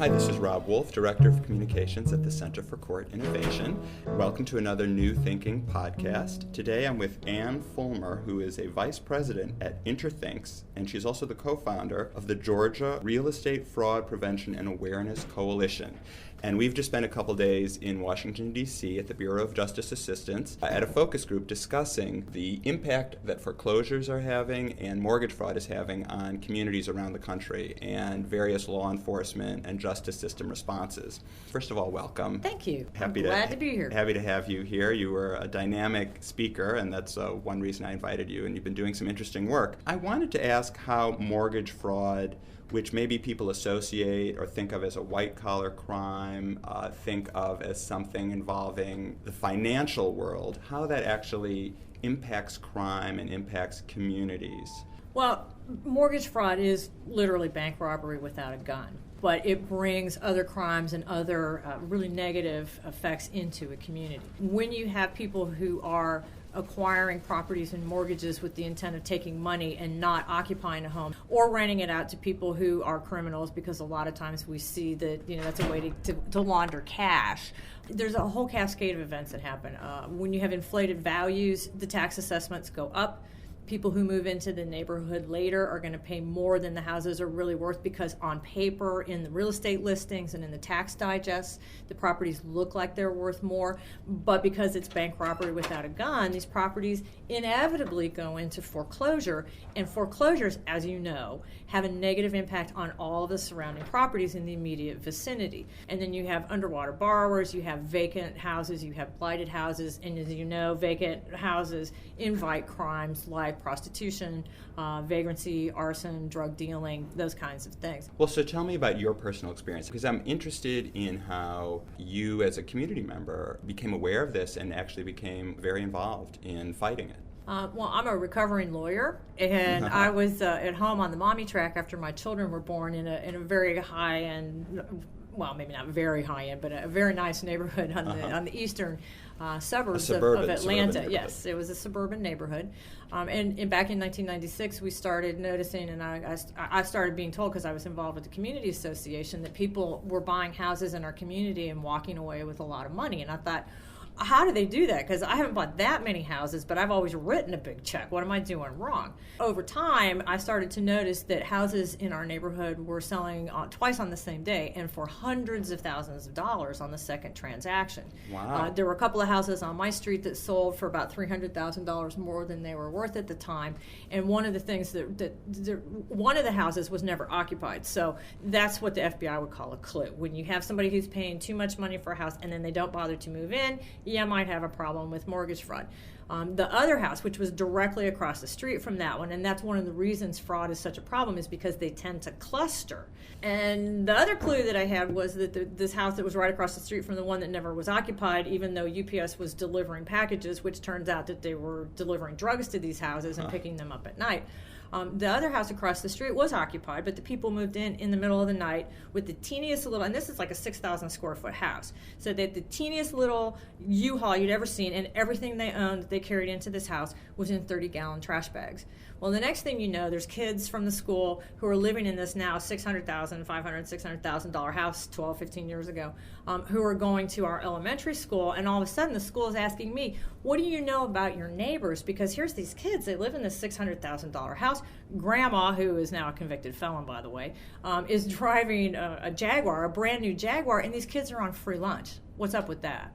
Hi, this is Rob Wolf, Director of Communications at the Center for Court Innovation. Welcome to another New Thinking podcast. Today I'm with Ann Fulmer, who is a Vice President at Interthinks, and she's also the co-founder of the Georgia Real Estate Fraud Prevention and Awareness Coalition. And we've just spent a couple days in Washington, D.C. at the Bureau of Justice Assistance at a focus group discussing the impact that foreclosures are having and mortgage fraud is having on communities around the country and various law enforcement and justice system responses. First of all, welcome. Thank you. Glad to be here. Happy to have you here. You were a dynamic speaker, and that's one reason I invited you, and you've been doing some interesting work. I wanted to ask how mortgage fraud, which maybe people associate or think of as a white-collar crime, think of as something involving the financial world, how that actually impacts crime and impacts communities. Well, mortgage fraud is literally bank robbery without a gun, but it brings other crimes and other really negative effects into a community. When you have people who are acquiring properties and mortgages with the intent of taking money and not occupying a home, or renting it out to people who are criminals, because a lot of times we see that that's a way to launder cash. There's a whole cascade of events that happen. When you have inflated values, the tax assessments go up. People who move into the neighborhood later are going to pay more than the houses are really worth, because on paper, in the real estate listings and in the tax digests, the properties look like they're worth more. But because it's bank robbery without a gun, these properties inevitably go into foreclosure. And foreclosures, as you know, have a negative impact on all of the surrounding properties in the immediate vicinity. And then you have underwater borrowers, you have vacant houses, you have blighted houses, and as you know, vacant houses invite crimes like prostitution, vagrancy, arson, drug dealing, those kinds of things. Well, so tell me about your personal experience, because I'm interested in how you as a community member became aware of this and actually became very involved in fighting it. Well, I'm a recovering lawyer, and I was at home on the mommy track after my children were born in a very high-end, well, maybe not very high-end, but a very nice neighborhood on the eastern suburbs of Atlanta. Yes, it was a suburban neighborhood. And back in 1996, we started noticing, and I started being told, because I was involved with the community association, that people were buying houses in our community and walking away with a lot of money. And I thought, how do they do that? Because I haven't bought that many houses, but I've always written a big check. What am I doing wrong? Over time, I started to notice that houses in our neighborhood were selling twice on the same day and for hundreds of thousands of dollars on the second transaction. Wow. There were a couple of houses on my street that sold for about $300,000 more than they were worth at the time. And one of the things one of the houses was never occupied. So that's what the FBI would call a clue. When you have somebody who's paying too much money for a house and then they don't bother to move in, you might have a problem with mortgage fraud. The other house, which was directly across the street from that one, and that's one of the reasons fraud is such a problem, is because they tend to cluster. And the other clue that I had was that this house that was right across the street from the one that never was occupied, even though UPS was delivering packages, which turns out that they were delivering drugs to these houses and picking them up at night. The other house across the street was occupied, but the people moved in the middle of the night with the teeniest little, and this is like a 6,000 square foot house, so that the teeniest little U-Haul you'd ever seen, and everything they owned that they carried into this house was in 30-gallon trash bags. Well, the next thing you know, there's kids from the school who are living in this now $600,000, $600,000 house 12, 15 years ago, who are going to our elementary school, and all of a sudden the school is asking me, what do you know about your neighbors? Because here's these kids, they live in this $600,000 house. Grandma, who is now a convicted felon, by the way, is driving a Jaguar, a brand new Jaguar, and these kids are on free lunch. What's up with that?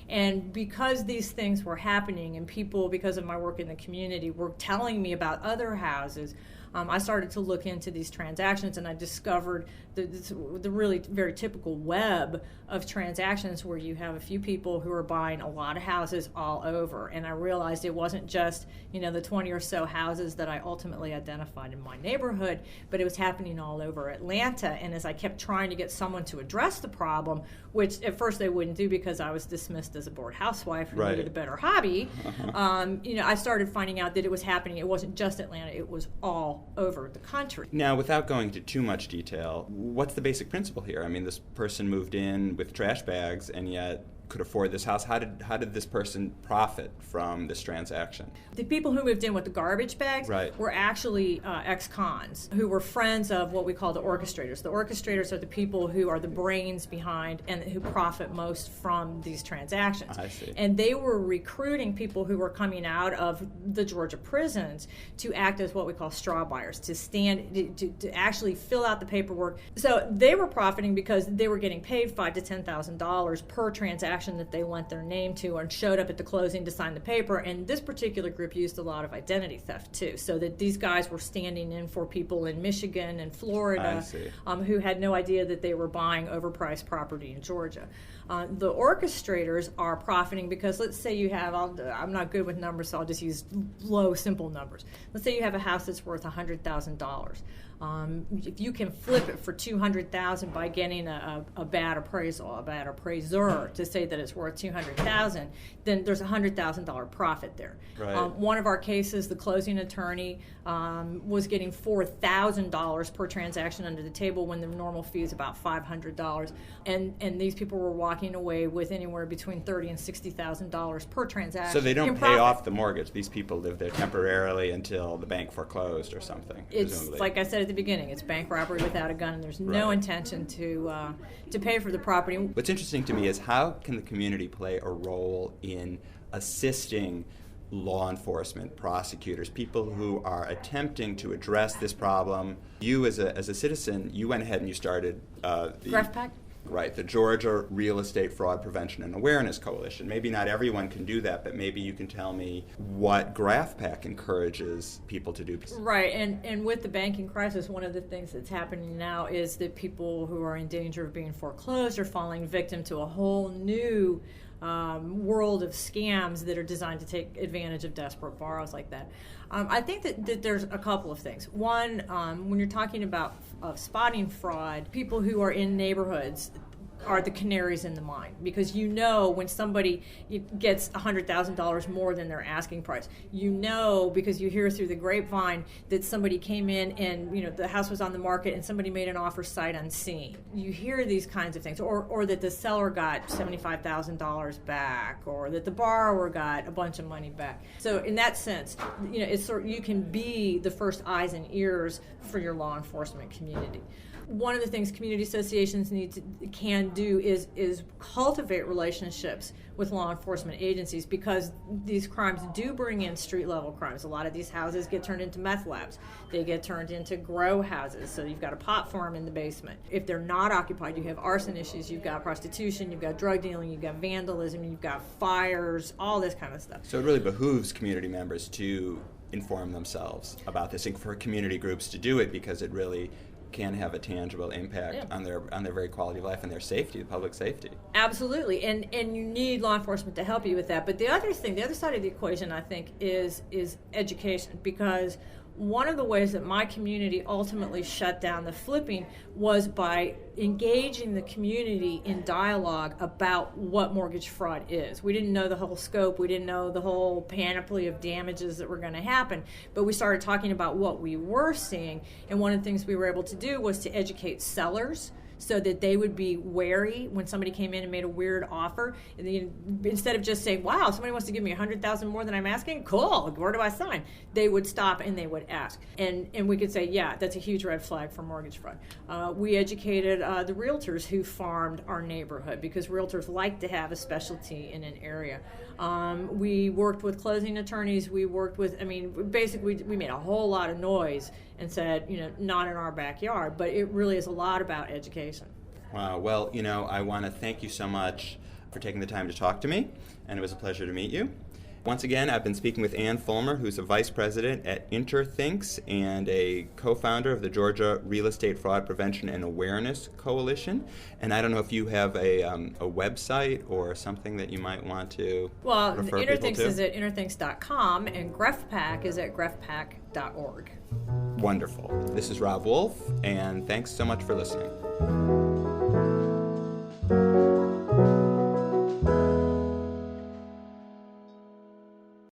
And because these things were happening, and people, because of my work in the community, were telling me about other houses, I started to look into these transactions, and I discovered the really very typical web of transactions where you have a few people who are buying a lot of houses all over. And I realized it wasn't just, the 20 or so houses that I ultimately identified in my neighborhood, but it was happening all over Atlanta. And as I kept trying to get someone to address the problem, which at first they wouldn't do because I was dismissed as a bored housewife who needed a better hobby, I started finding out that it was happening. It wasn't just Atlanta, it was all over the country. Now, without going into too much detail, what's the basic principle here? I mean, this person moved in with trash bags and yet could afford this house. How did this person profit from this transaction? The people who moved in with the garbage bags were actually ex-cons who were friends of what we call the orchestrators. The orchestrators are the people who are the brains behind and who profit most from these transactions. I see. And they were recruiting people who were coming out of the Georgia prisons to act as what we call straw buyers, to actually fill out the paperwork. So they were profiting because they were getting paid $5,000 to $10,000 per transaction that they lent their name to and showed up at the closing to sign the paper. And this particular group used a lot of identity theft too, so that these guys were standing in for people in Michigan and Florida who had no idea that they were buying overpriced property in Georgia. The orchestrators are profiting because, let's say you have, I'm not good with numbers, so I'll just use low, simple numbers. Let's say you have a house that's worth $100,000. If you can flip it for $200,000 by getting a bad appraisal, a bad appraiser to say that it's worth $200,000, then there's a $100,000 profit there. Right. One of our cases, the closing attorney was getting $4,000 per transaction under the table when the normal fee is about $500, and these people were walking away with anywhere between $30,000 and $60,000 per transaction. So they don't pay off the mortgage. These people live there temporarily until the bank foreclosed or something. It's presumably. like I said at the beginning, it's bank robbery without a gun, and there's no intention to pay for the property. What's interesting to me is how can the community play a role in assisting law enforcement, prosecutors, people who are attempting to address this problem. You as a citizen, you went ahead and you started the GrefPAC? Right, the Georgia Real Estate Fraud Prevention and Awareness Coalition. Maybe not everyone can do that, but maybe you can tell me what GrefPAC encourages people to do. Right, and with the banking crisis, one of the things that's happening now is that people who are in danger of being foreclosed are falling victim to a whole new world of scams that are designed to take advantage of desperate borrowers like that. I think that there's a couple of things. One, when you're talking about spotting fraud, people who are in neighborhoods are the canaries in the mine, because you know when somebody gets $100,000 more than their asking price, you know, because you hear through the grapevine that somebody came in and the house was on the market and somebody made an offer sight unseen. You hear these kinds of things, or that the seller got $75,000 back, or that the borrower got a bunch of money back. So in that sense, it's you can be the first eyes and ears for your law enforcement community. One of the things community associations can do is cultivate relationships with law enforcement agencies, because these crimes do bring in street-level crimes. A lot of these houses get turned into meth labs. They get turned into grow houses, so you've got a pot farm in the basement. If they're not occupied, you have arson issues, you've got prostitution, you've got drug dealing, you've got vandalism, you've got fires, all this kind of stuff. So it really behooves community members to inform themselves about this, and for community groups to do it, because it really can have a tangible impact on their very quality of life and their safety, the public safety. Absolutely, and you need law enforcement to help you with that. But the other side of the equation, I think, is education, because one of the ways that my community ultimately shut down the flipping was by engaging the community in dialogue about what mortgage fraud is. We didn't know the whole scope. We didn't know the whole panoply of damages that were going to happen. But we started talking about what we were seeing. And one of the things we were able to do was to educate sellers, so that they would be wary when somebody came in and made a weird offer. And instead of just saying, wow, somebody wants to give me $100,000 more than I'm asking, cool, where do I sign? They would stop and they would ask. And we could say, yeah, that's a huge red flag for mortgage fraud. We educated the realtors who farmed our neighborhood, because realtors like to have a specialty in an area. We worked with closing attorneys. We worked with, basically we made a whole lot of noise and said, not in our backyard, but it really is a lot about education. Wow. Well, I want to thank you so much for taking the time to talk to me, and it was a pleasure to meet you. Once again, I've been speaking with Ann Fulmer, who's a vice president at InterThinks and a co-founder of the Georgia Real Estate Fraud Prevention and Awareness Coalition. And I don't know if you have a website or something that you might want to refer people to. InterThinks is at interthinks.com, and GrefPAC is at grefpac.org. Wonderful. This is Rob Wolf, and thanks so much for listening.